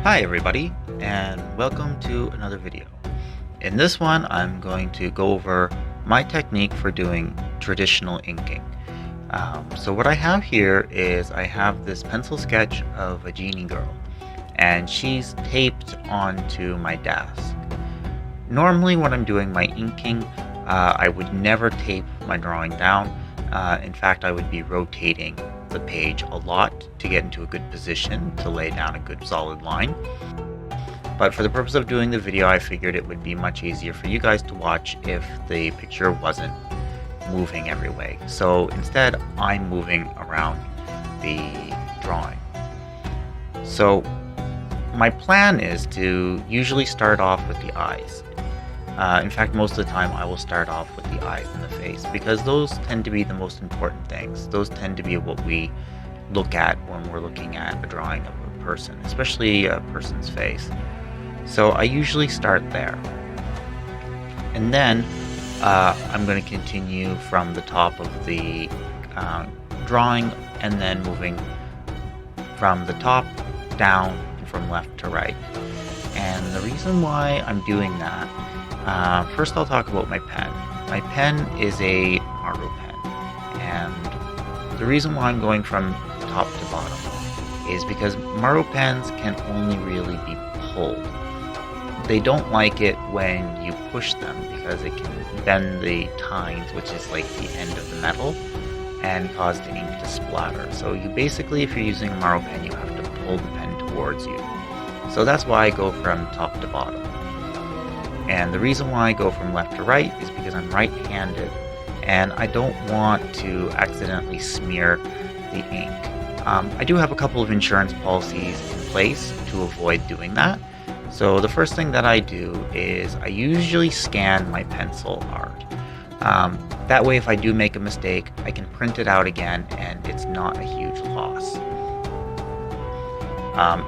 Hi everybody, and welcome to another video. In this one, I'm going to go over my technique for doing traditional inking. So what I have here is I have this pencil sketch of a genie girl, and she's taped onto my desk. Normally when I'm doing my inking, I would never tape my drawing down. In fact, I would be rotating the page a lot to get into a good position to lay down a good solid line. But for the purpose of doing the video, I figured it would be much easier for you guys to watch if the picture wasn't moving every way. So instead, I'm moving around the drawing. So my plan is to usually start off with the eyes. In fact, most of the time I will start off with the eyes and the face because those tend to be the most important things. Those tend to be what we look at when we're looking at a drawing of a person, especially a person's face. So I usually start there. And then I'm going to continue from the top of the drawing and then moving from the top down and from left to right. And the reason why I'm doing that, first I'll talk about my pen. My pen is a Maru pen, and the reason why I'm going from top to bottom is because Maru pens can only really be pulled. They don't like it when you push them because it can bend the tines, which is like the end of the metal, and cause the ink to splatter. So you basically, if you're using a Maru pen, you have to pull the pen towards you. So that's why I go from top to bottom. And the reason why I go from left to right is because I'm right-handed and I don't want to accidentally smear the ink. I do have a couple of insurance policies in place to avoid doing that. So the first thing that I do is I usually scan my pencil art. That way if I do make a mistake, I can print it out again and it's not a huge loss.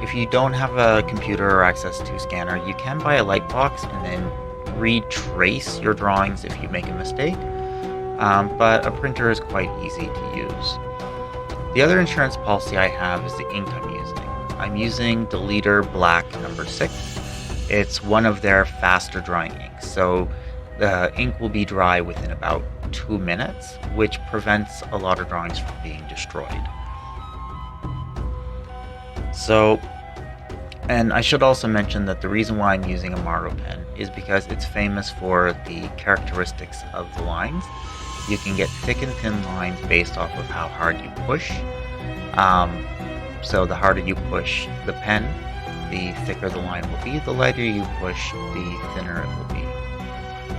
If you don't have a computer or access to a scanner, you can buy a light box and then retrace your drawings if you make a mistake, but a printer is quite easy to use. The other insurance policy I have is the ink I'm using. I'm using the Leader Black number 6. It's one of their faster drying inks, so the ink will be dry within about 2 minutes, which prevents a lot of drawings from being destroyed. So, and I should also mention that the reason why I'm using a Maru pen is because it's famous for the characteristics of the lines. You can get thick and thin lines based off of how hard you push. So the harder you push the pen, the thicker the line will be. The lighter you push, the thinner it will be.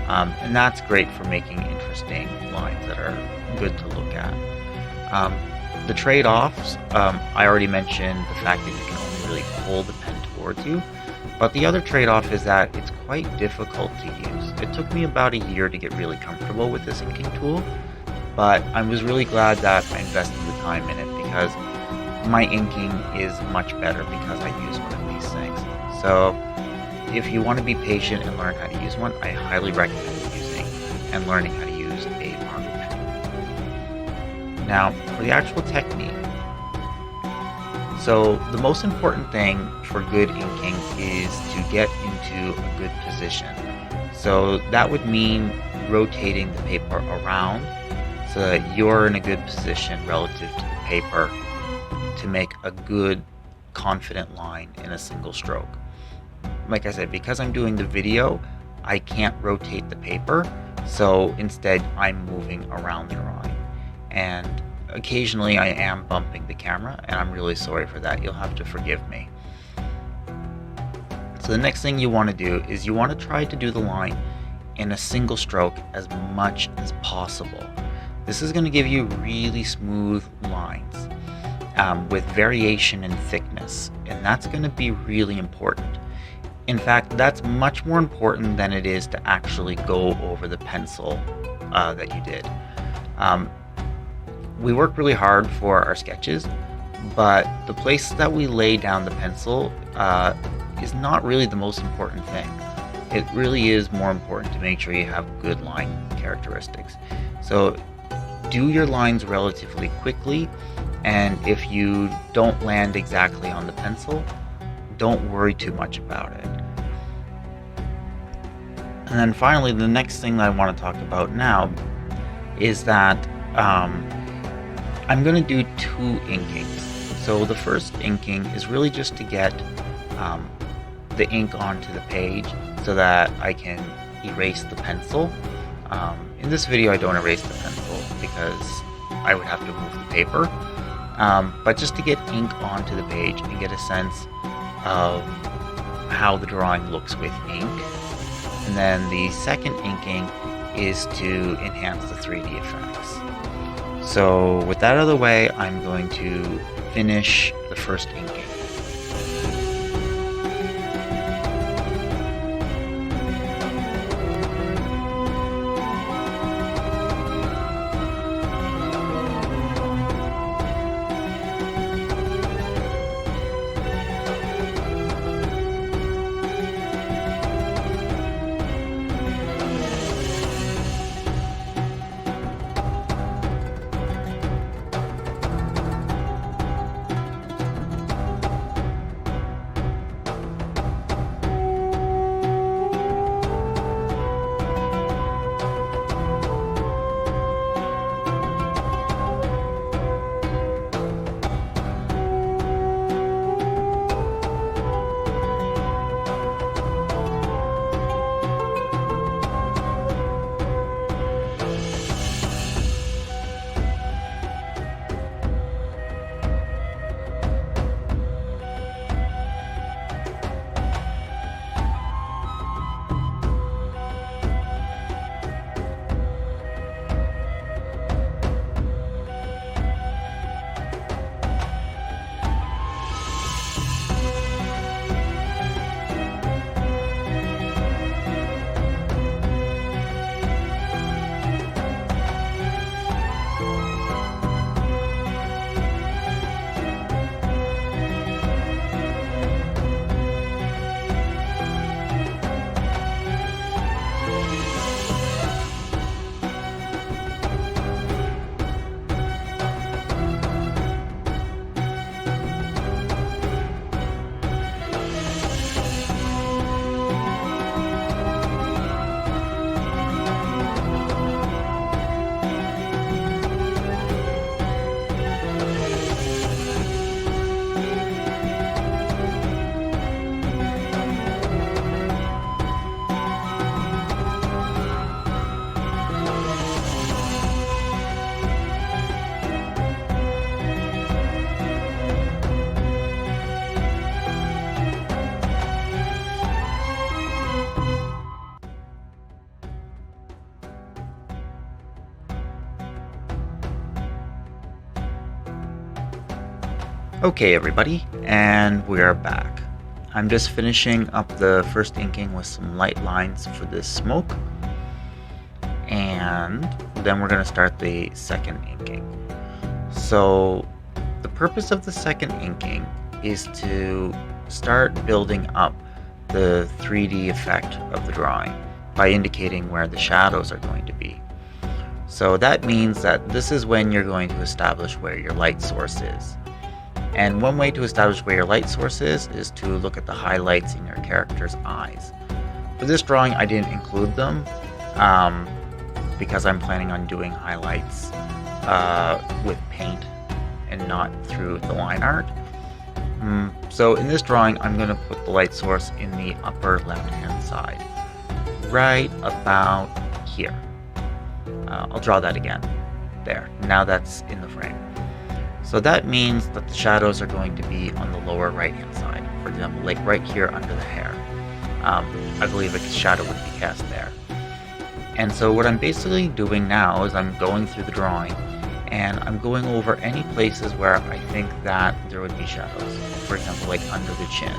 And that's great for making interesting lines that are good to look at. The trade-offs, I already mentioned the fact that you can only really pull the pen towards you, but the other trade-off is that it's quite difficult to use. It took me about a year to get really comfortable with this inking tool, but I was really glad that I invested the time in it because my inking is much better because I use one of these things. So if you want to be patient and learn how to use one, I highly recommend using and learning how to use a Maru pen. Now, for the actual technique, so the most important thing for good inking is to get into a good position. So that would mean rotating the paper around so that you're in a good position relative to the paper to make a good, confident line in a single stroke. Like I said, because I'm doing the video, I can't rotate the paper, so instead I'm moving around the drawing. And occasionally I am bumping the camera, and I'm really sorry for that. You'll have to forgive me. So the next thing you want to do is you want to try to do the line in a single stroke as much as possible. This is going to give you really smooth lines with variation in thickness, and that's going to be really important. In fact, that's much more important than it is to actually go over the pencil that you did. We work really hard for our sketches, but the place that we lay down the pencil is not really the most important thing. It really is more important to make sure you have good line characteristics. So do your lines relatively quickly, and if you don't land exactly on the pencil, don't worry too much about it. And then finally, the next thing that I want to talk about now is that I'm going to do 2 inkings. So the first inking is really just to get the ink onto the page so that I can erase the pencil. In this video I don't erase the pencil because I would have to move the paper, but just to get ink onto the page and get a sense of how the drawing looks with ink. And then the second inking is to enhance the 3D effects. So with that out of the way, I'm going to finish the first inking. Okay everybody, and we are back. I'm just finishing up the first inking with some light lines for this smoke, and then we're going to start the second inking. So the purpose of the second inking is to start building up the 3D effect of the drawing by indicating where the shadows are going to be. So that means that this is when you're going to establish where your light source is. And one way to establish where your light source is to look at the highlights in your character's eyes. For this drawing, I didn't include them because I'm planning on doing highlights with paint and not through the line art. So in this drawing, I'm going to put the light source in the upper left-hand side, right about here. I'll draw that again. There. Now that's in the frame. So that means that the shadows are going to be on the lower right-hand side. For example, like right here under the hair. I believe a shadow would be cast there. And so what I'm basically doing now is I'm going through the drawing and I'm going over any places where I think that there would be shadows. For example, like under the chin,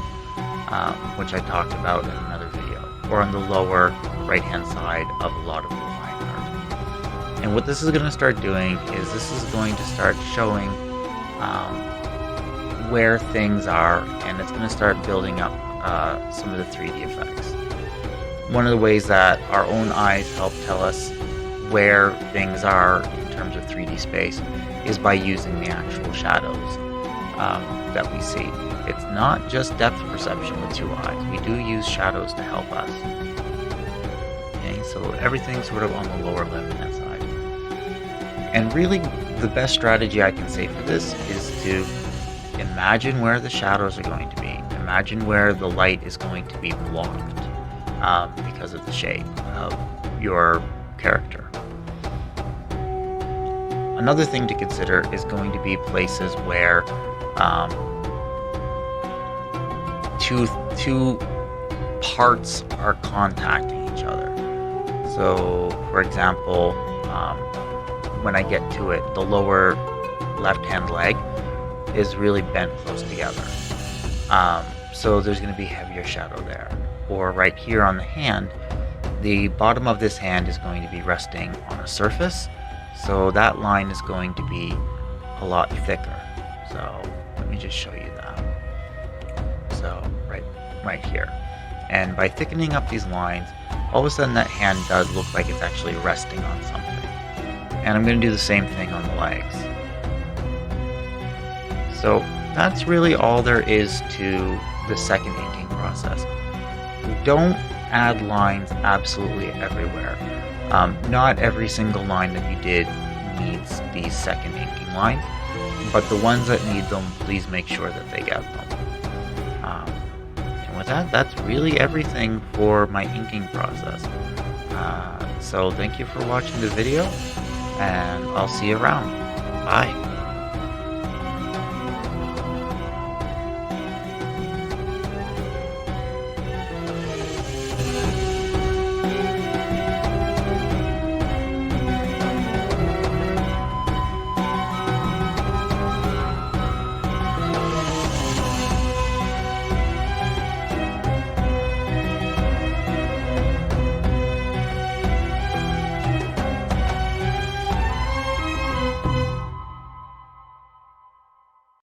which I talked about in another video, or on the lower right-hand side of a lot of the line art. And what this is going to start doing is this is going to start showing where things are, and it's going to start building up some of the 3D effects. One of the ways that our own eyes help tell us where things are in terms of 3D space is by using the actual shadows. that we see. It's not just depth perception with two eyes. We do use shadows to help us. Okay, so everything's sort of on the lower left-hand side. And really, the best strategy I can say for this is to imagine where the shadows are going to be. Imagine where the light is going to be blocked because of the shape of your character. Another thing to consider is going to be places where two parts are contacting each other. So, for example, when I get to it, the lower left-hand leg is really bent close together. So there's going to be heavier shadow there. Or right here on the hand, the bottom of this hand is going to be resting on a surface, so that line is going to be a lot thicker. So let me just show you that. So right here. And by thickening up these lines, all of a sudden that hand does look like it's actually resting on something. And I'm going to do the same thing on the legs. So that's really all there is to the second inking process. Don't add lines absolutely everywhere. Not every single line that you did needs these second inking lines, but the ones that need them, please make sure that they get them. And with that, that's really everything for my inking process. So thank you for watching the video, and I'll see you around.